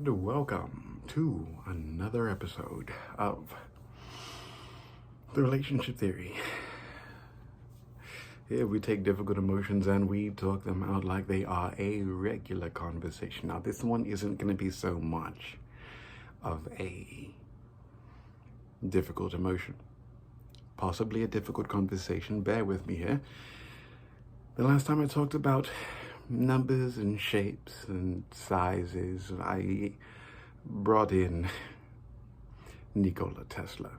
and welcome to another episode of the Relationship Theory. Here we take difficult emotions and we talk them out like they are a regular conversation. Now this one isn't going to be so much of a difficult emotion. Possibly a difficult conversation, bear with me here. The last time I talked about numbers and shapes and sizes, I brought in Nikola Tesla.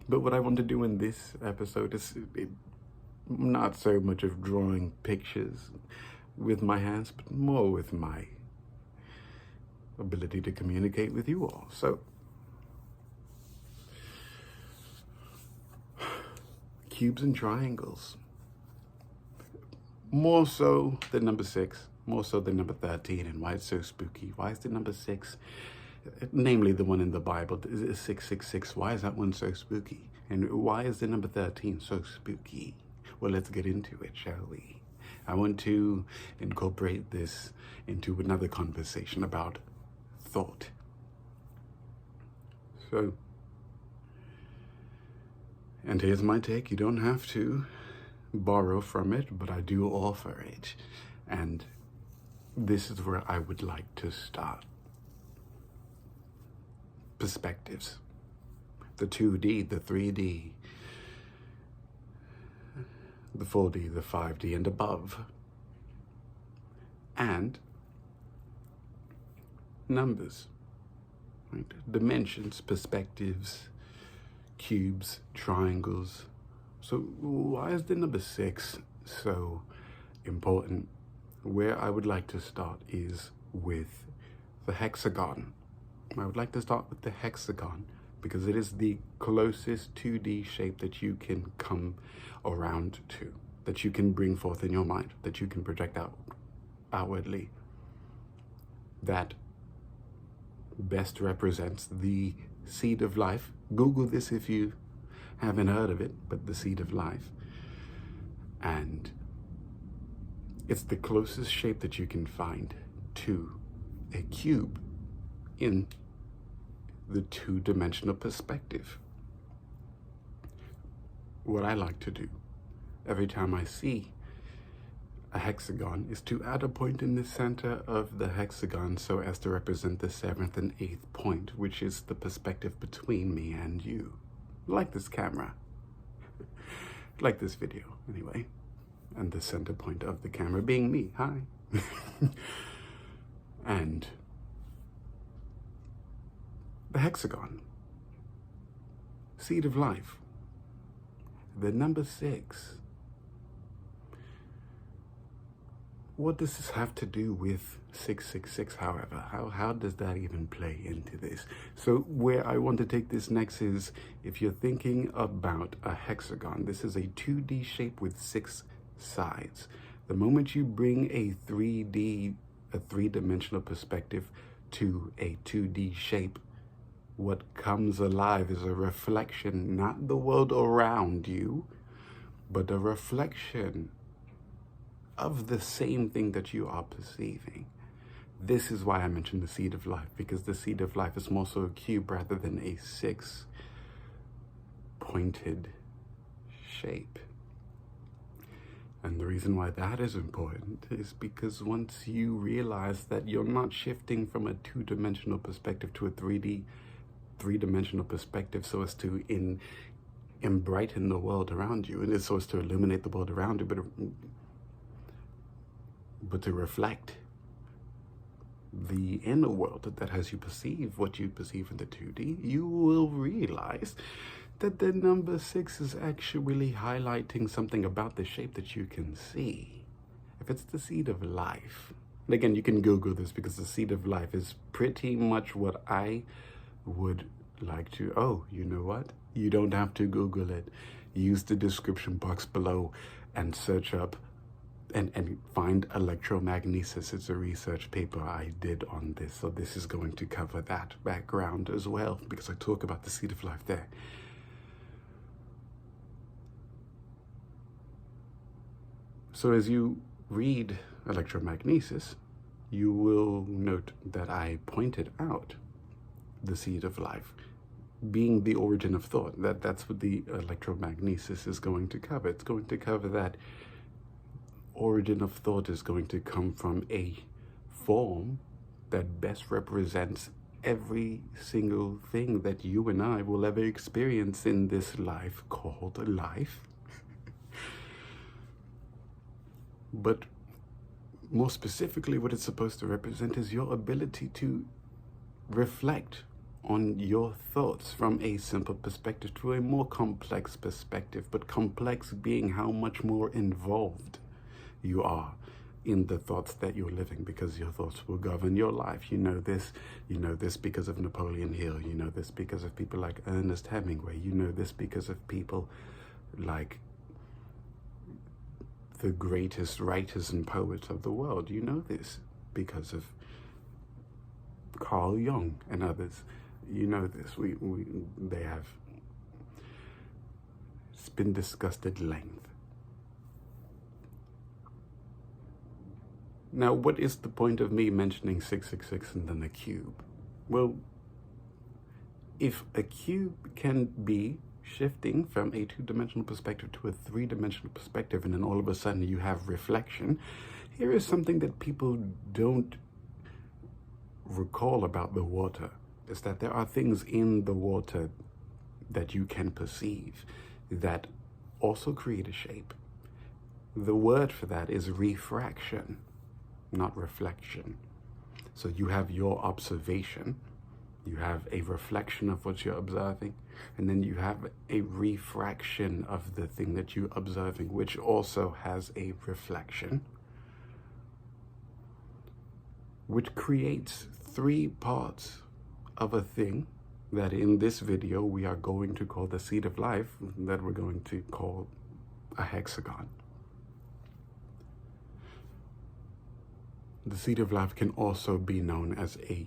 But what I want to do in this episode is not so much of drawing pictures with my hands, but more with my ability to communicate with you all. So, cubes and triangles. More so than number 6, more so than number 13. And why it's so spooky? Why is the number 6, namely the one in the Bible, is it 666? Why is that one so spooky? And why is the number 13 so spooky? Well, let's get into it, shall we? I want to incorporate this into another conversation about thought. So, and here's my take. You don't have to borrow from it, but I do offer it. And this is where I would like to start. Perspectives. The 2D, the 3D, the 4D, the 5D, and above. And numbers, right? Dimensions, perspectives, cubes, triangles. So why is the number 6 so important? Where I would like to start is with the hexagon. I would like to start with the hexagon because it is the closest 2D shape that you can come around to, that you can bring forth in your mind, that you can project outwardly. That best represents the seed of life. Google this if you haven't heard of it, but the seed of life. And it's the closest shape that you can find to a cube in the two-dimensional perspective. What I like to do every time I see a hexagon is to add a point in the center of the hexagon so as to represent the 7th and 8th point, which is the perspective between me and you. Like this camera, like this video anyway, and the center point of the camera being me. Hi. And the hexagon, seed of life, the number 6. What does this have to do with 666, however? How does that even play into this? So where I want to take this next is, if you're thinking about a hexagon, this is a 2D shape with 6 sides. The moment you bring a three-dimensional perspective to a 2D shape, what comes alive is a reflection, not the world around you, but a reflection of the same thing that you are perceiving. This is why I mentioned the seed of life, because the seed of life is more so a cube rather than a 6-pointed shape. And the reason why that is important is because once you realize that you're not shifting from a 2-dimensional perspective to a 3-dimensional perspective so as to brighten the world around you, and it's so as to illuminate the world around you, but to reflect the inner world that has you perceive what you perceive in the 2D, you will realize that the number 6 is actually highlighting something about the shape that you can see. If it's the seed of life, and again, you can Google this because the seed of life is pretty much what I would like to, oh, you know what? You don't have to Google it. Use the description box below and search up and find Electromagnesis. It's a research paper I did on this. So this is going to cover that background as well, because I talk about the seed of life there. So as you read Electromagnesis, you will note that I pointed out the seed of life being the origin of thought. That's what the electromagnesis is going to cover. It's going to cover that origin of thought is going to come from a form that best represents every single thing that you and I will ever experience in this life called life. But more specifically, what it's supposed to represent is your ability to reflect on your thoughts from a simple perspective to a more complex perspective, but complex being how much more involved you are in the thoughts that you're living, because your thoughts will govern your life. You know this because of Napoleon Hill, you know this because of people like Ernest Hemingway, you know this because of people like the greatest writers and poets of the world. You know this because of Carl Jung and others. You know this. They have, it's been discussed at length. Now, what is the point of me mentioning 666 and then a cube? Well, if a cube can be shifting from a two-dimensional perspective to a three-dimensional perspective, and then all of a sudden you have reflection, here is something that people don't recall about the water, is that there are things in the water that you can perceive that also create a shape. The word for that is refraction, not reflection. So you have your observation, you have a reflection of what you're observing, and then you have a refraction of the thing that you're observing, which also has a reflection, which creates three parts of a thing that in this video we are going to call the seed of life, that we're going to call a hexagon. The seed of life can also be known as a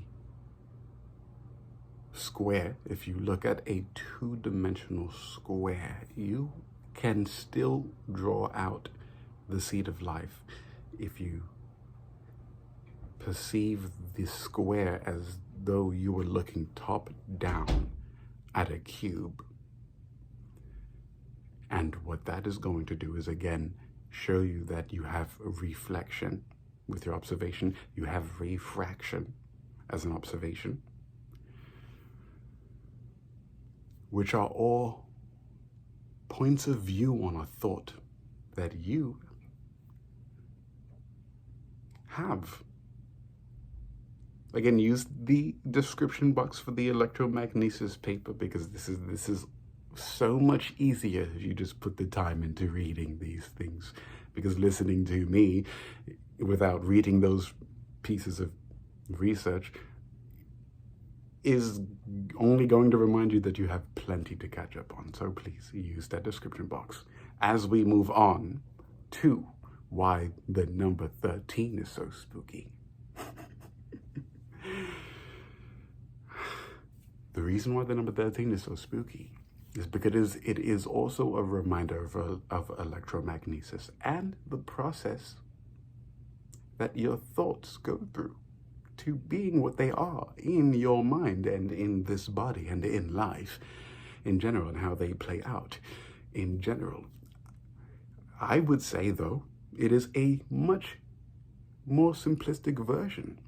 square. If you look at a two-dimensional square, you can still draw out the seed of life if you perceive the square as though you were looking top down at a cube. And what that is going to do is, again, show you that you have a reflection with your observation, you have refraction as an observation, which are all points of view on a thought that you have. Again, use the description box for the Electromagnesis paper, because this is so much easier if you just put the time into reading these things, because listening to me without reading those pieces of research is only going to remind you that you have plenty to catch up on. So please use that description box as we move on to why the number 13 is so spooky. The reason why the number 13 is so spooky is because it is also a reminder of electromagnesis and the process that your thoughts go through to being what they are in your mind and in this body and in life in general, and how they play out in general. I would say, though, it is a much more simplistic version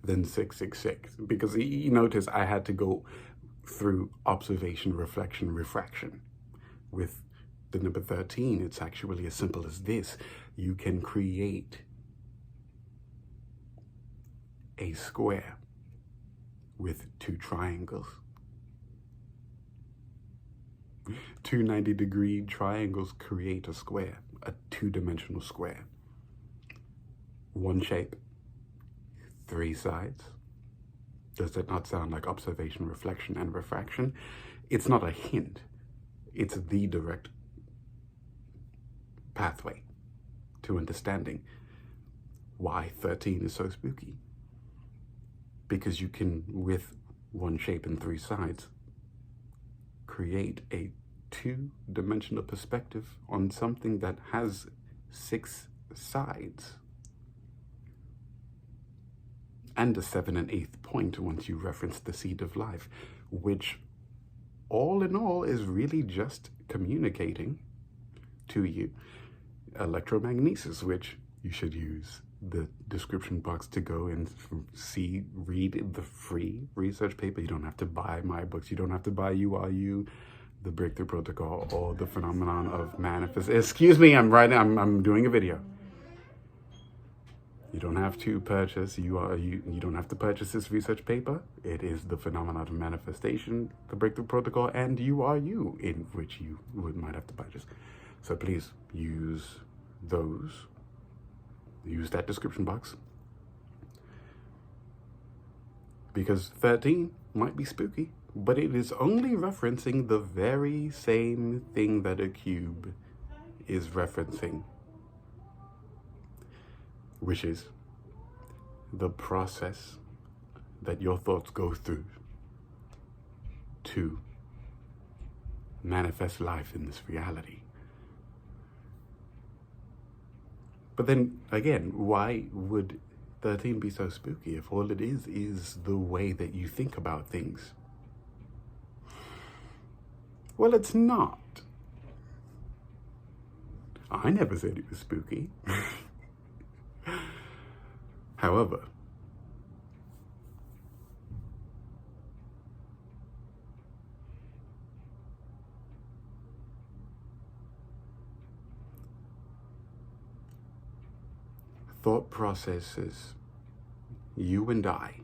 than 666, because you notice I had to go through observation, reflection, refraction. With the number 13, it's actually as simple as this. You can create a square with two triangles. Two 90-degree triangles create a square, a two-dimensional square. One shape, three sides. Does that not sound like observation, reflection, and refraction? It's not a hint. It's the direct pathway to understanding why 13 is so spooky. Because you can, with one shape and three sides, create a two-dimensional perspective on something that has six sides. and the 7th and 8th point once you reference the seed of life, which all in all is really just communicating to you electromagnesis, which you should use the description box to go and read the free research paper. You don't have to buy my books. You don't have to buy You Are You, the Breakthrough Protocol, or the Phenomenon of Manifest. Excuse me, I'm doing a video. You don't have to purchase You don't have to purchase this research paper. It is the Phenomenon of Manifestation, the Breakthrough Protocol, and You Are You, in which you might have to purchase. So please use those. Use that description box. Because 13 might be spooky, but it is only referencing the very same thing that a cube is referencing, which is the process that your thoughts go through to manifest life in this reality. But then again, why would 13 be so spooky if all it is the way that you think about things? Well, it's not. I never said it was spooky. However, thought processes, you and I,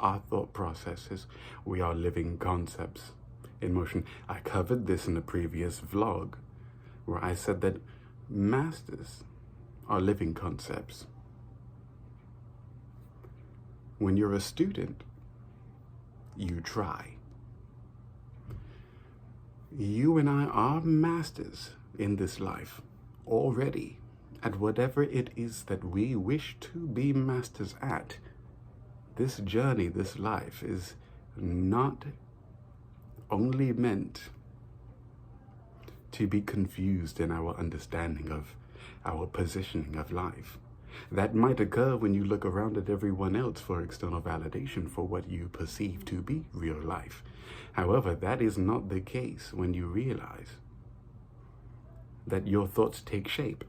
our thought processes, we are living concepts in motion. I covered this in a previous vlog where I said that masters are living concepts. When you're a student, you try. You and I are masters in this life already at whatever it is that we wish to be masters at. This journey, this life is not only meant to be confused in our understanding of our positioning of life. That might occur when you look around at everyone else for external validation for what you perceive to be real life. However, that is not the case when you realize that your thoughts take shape.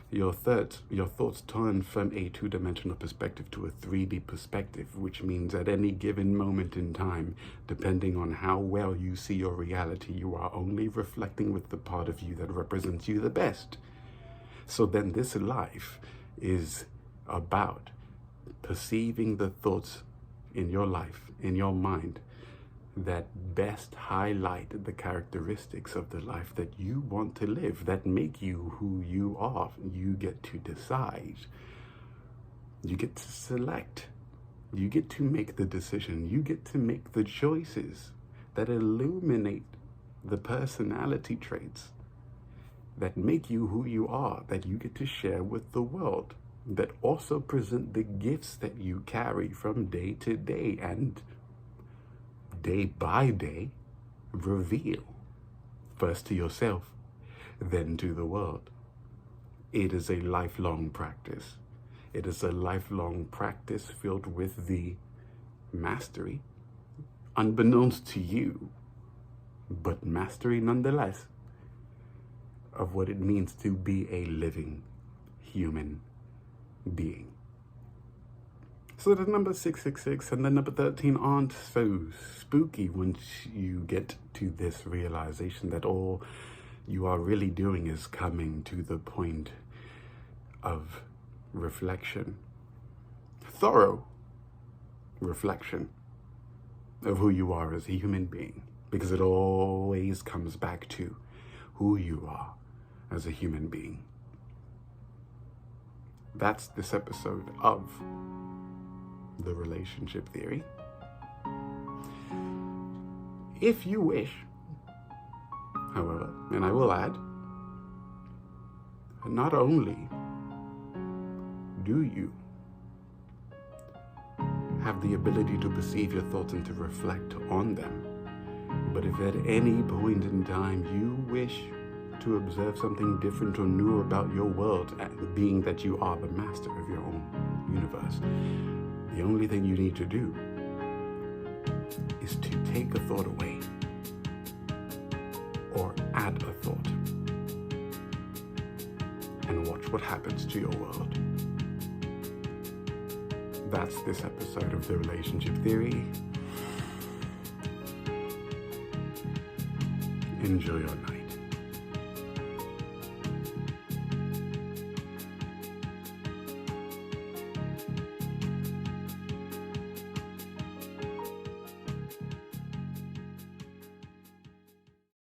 Your thoughts turn from a two-dimensional perspective to a 3D perspective, which means at any given moment in time, depending on how well you see your reality, you are only reflecting with the part of you that represents you the best. So then this life is about perceiving the thoughts in your life, in your mind, that best highlight the characteristics of the life that you want to live, that make you who you are. You get to decide. You get to select. You get to make the decision. You get to make the choices that illuminate the personality traits that make you who you are, that you get to share with the world, that also present the gifts that you carry from day to day and day by day reveal, first to yourself, then to the world. It is a lifelong practice. It is a lifelong practice filled with the mastery, unbeknownst to you, but mastery nonetheless, of what it means to be a living human being. So the number 666 and the number 13 aren't so spooky once you get to this realization that all you are really doing is coming to the point of reflection, thorough reflection of who you are as a human being, because it always comes back to who you are as a human being. That's this episode of The Relationship Theory. If you wish, however, and I will add, not only do you have the ability to perceive your thoughts and to reflect on them, but if at any point in time you wish to observe something different or new about your world, being that you are the master of your own universe. The only thing you need to do is to take a thought away or add a thought and watch what happens to your world. That's this episode of The Relationship Theory. Enjoy your night.